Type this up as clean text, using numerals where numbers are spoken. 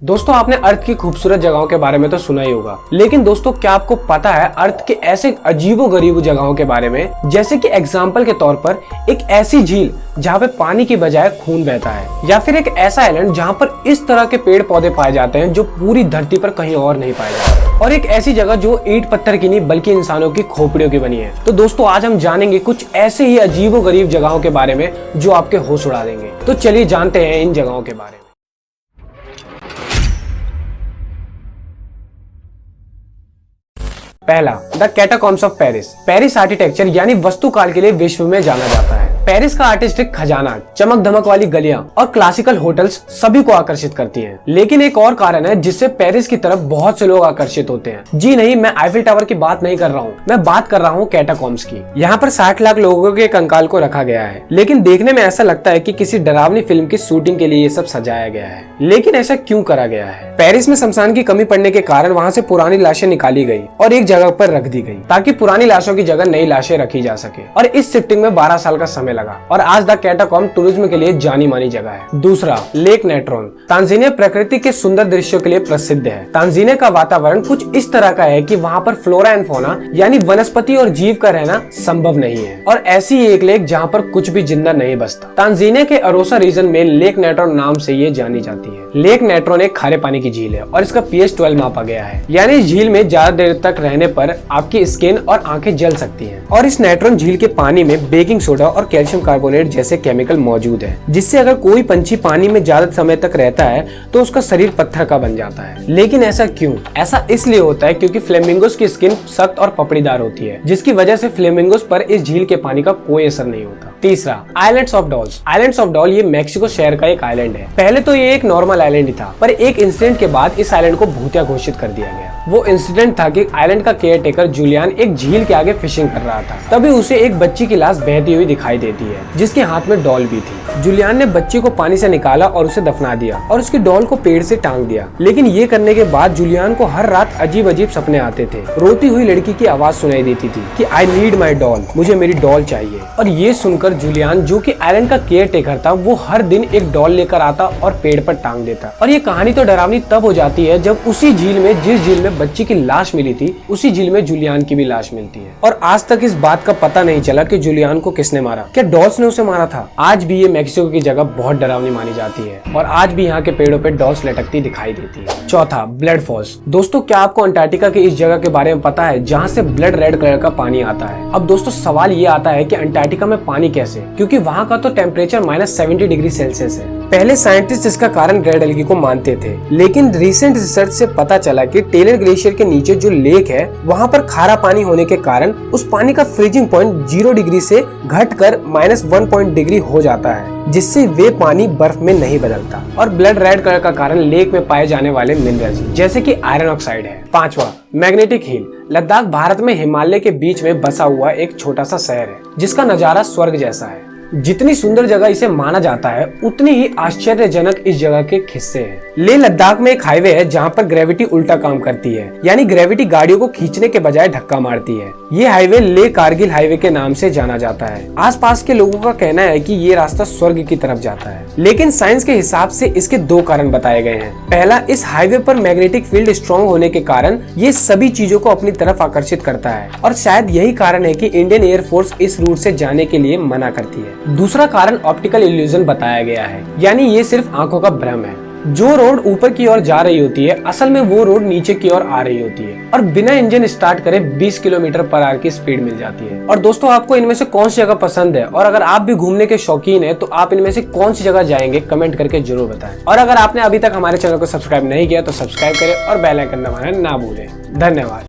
दोस्तों आपने अर्थ की खूबसूरत जगहों के बारे में तो सुना ही होगा, लेकिन दोस्तों क्या आपको पता है अर्थ के ऐसे अजीबोगरीब जगहों के बारे में, जैसे कि एग्जाम्पल के तौर पर एक ऐसी झील जहाँ पे पानी की बजाय खून बहता है, या फिर एक ऐसा आइलैंड जहाँ पर इस तरह के पेड़ पौधे पाए जाते हैं जो पूरी धरती पर कहीं और नहीं पाए जाते, और एक ऐसी जगह जो ईंट पत्थर की नहीं बल्कि इंसानों की खोपड़ियों की बनी है। तो दोस्तों आज हम जानेंगे कुछ ऐसे ही अजीबोगरीब जगहों के बारे में जो आपके होश उड़ा देंगे। तो चलिए जानते हैं इन जगहों के बारे में। पहला, the catacombs of Paris. Paris architecture यानी वास्तुकाल के लिए विश्व में जाना जाता है। पेरिस का आर्टिस्टिक खजाना, चमक धमक वाली गलियां और क्लासिकल होटल्स सभी को आकर्षित करती हैं। लेकिन एक और कारण है जिससे पेरिस की तरफ बहुत से लोग आकर्षित होते हैं। जी नहीं, मैं आईफिल टावर की बात नहीं कर रहा हूँ, मैं बात कर रहा हूँ कैटाकॉम्ब्स की। यहाँ पर 60 लाख लोगों के कंकाल को रखा गया है, लेकिन देखने में ऐसा लगता है कि किसी डरावनी फिल्म की शूटिंग के लिए ये सब सजाया गया है। लेकिन ऐसा क्यों करा गया है? पेरिस में शमशान की कमी पड़ने के कारण वहाँ से पुरानी लाशें निकाली गई और एक जगह पर रख दी गई, ताकि पुरानी लाशों की जगह नई लाशें रखी जा सके। और इस शिफ्टिंग में 12 साल का समय लगा और आज द कैटाकॉम्ब टूरिज्म के लिए जानी मानी जगह है। दूसरा, लेक नेट्रोन। तांजानिया प्रकृति के सुंदर दृश्यों के लिए प्रसिद्ध है। तांजानिया का वातावरण कुछ इस तरह का है कि वहाँ पर फ्लोरा एंड फौना यानी वनस्पति और जीव का रहना संभव नहीं है, और ऐसी एक लेक जहाँ पर कुछ भी जिंदा नहीं बसता। तांजानिया के अरोसा रीजन में लेक नेट्रोन नाम से ये जानी जाती है। लेक नेट्रोन एक खारे पानी की झील है और इसका pH 12 मापा गया है, यानी इस झील में ज्यादा देर तक रहने पर आपकी स्किन और आंखें जल सकती हैं। और इस नेट्रोन झील के पानी में बेकिंग सोडा और कैल्शियम कार्बोनेट जैसे केमिकल मौजूद है, जिससे अगर कोई पंछी पानी में ज्यादा समय तक रहता है तो उसका शरीर पत्थर का बन जाता है। लेकिन ऐसा क्यों? ऐसा इसलिए होता है क्योंकि फ्लेमिंगोस की स्किन सख्त और पपड़ीदार होती है, जिसकी वजह से फ्लेमिंगोस पर इस झील के पानी का कोई असर नहीं होता। तीसरा, islands of dolls. Islands of doll ये मैक्सिको शहर का एक आइलैंड है। पहले तो ये एक नॉर्मल आइलैंड ही था, पर एक इंसिडेंट के बाद इस आइलैंड को भूतिया घोषित कर दिया गया। वो इंसिडेंट था कि आइलैंड का केयरटेकर जूलियन एक झील के आगे फिशिंग कर रहा था। तभी उसे एक बच्ची की लाश बहती हुई दिखाई देती है, जिसके हाथ में डॉल भी थी। जूलियन ने बच्ची को पानी से निकाला और उसे दफना दिया और उसकी डॉल को पेड़ से टांग दिया। लेकिन ये करने के बाद जूलियन को हर रात अजीब अजीब सपने आते थे। रोती हुई लड़की की आवाज सुनाई देती थी कि आई नीड माई डॉल, मुझे मेरी डॉल चाहिए। और ये सुनकर जूलियन, जो कि आइलैंड का केयरटेकर था, वो हर दिन एक डॉल लेकर आता और पेड़ पर टांग देता। और ये कहानी तो डरावनी तब हो जाती है जब उसी झील में, जिस झील में बच्ची की लाश मिली थी, उसी झील में जूलियन की भी लाश मिलती है। और आज तक इस बात का पता नहीं चला कि जूलियन को किसने मारा। क्या डॉल्स ने उसे मारा था? आज भी ये मैक्सिको की जगह बहुत डरावनी मानी जाती है और आज भी यहाँ के पेड़ों पे डॉल्स लटकती दिखाई देती है। चौथा, ब्लड फॉल्स। दोस्तों क्या आपको अंटार्कटिका की इस जगह के बारे में पता है जहाँ से ब्लड रेड कलर का पानी आता है? अब दोस्तों सवाल ये आता है कि अंटार्कटिका में पानी कैसे, क्योंकि वहाँ का तो टेम्परेचर -70 डिग्री सेल्सियस है। पहले साइंटिस्ट इसका कारण रेड एल्गी को मानते थे, लेकिन रिसेंट रिसर्च से पता चला कि टेलर ग्लेशियर के नीचे जो लेक है वहाँ पर खारा पानी होने के कारण उस पानी का फ्रीजिंग पॉइंट 0 डिग्री से घटकर -1 डिग्री हो जाता है, जिससे वे पानी बर्फ में नहीं बदलता। और ब्लड रेड कलर का कारण लेक में पाए जाने वाले मिनरल्स जैसे कि आयरन ऑक्साइड है। पांचवा, मैग्नेटिक हिल। लद्दाख भारत में हिमालय के बीच में बसा हुआ एक छोटा सा शहर है जिसका नजारा स्वर्ग जैसा है। जितनी सुंदर जगह इसे माना जाता है, उतनी ही आश्चर्यजनक इस जगह के किस्से हैं। लेह लद्दाख में एक हाईवे है जहाँ पर ग्रेविटी उल्टा काम करती है, यानी ग्रेविटी गाड़ियों को खींचने के बजाय धक्का मारती है। ये हाईवे लेह कारगिल हाईवे के नाम से जाना जाता है। आसपास के लोगों का कहना है कि ये रास्ता स्वर्ग की तरफ जाता है, लेकिन साइंस के हिसाब से इसके 2 कारण बताए गए हैं। पहला, इस हाईवे पर मैग्नेटिक फील्ड स्ट्रॉन्ग होने के कारण ये सभी चीजों को अपनी तरफ आकर्षित करता है, और शायद यही कारण है कि इंडियन एयरफोर्स इस रूट से जाने के लिए मना करती है। दूसरा कारण ऑप्टिकल इल्यूजन बताया गया है, यानी ये सिर्फ आंखों का भ्रम है। जो रोड ऊपर की ओर जा रही होती है, असल में वो रोड नीचे की ओर आ रही होती है और बिना इंजन स्टार्ट करे 20 किलोमीटर/आवर की स्पीड मिल जाती है। और दोस्तों आपको इनमें से कौन सी जगह पसंद है, और अगर आप भी घूमने के शौकीन हैं तो आप इनमें से कौन सी जगह जाएंगे, कमेंट करके जरूर बताएं। और अगर आपने अभी तक हमारे चैनल को सब्सक्राइब नहीं किया तो सब्सक्राइब करें और बेल आइकन दबाना ना भूलें। धन्यवाद।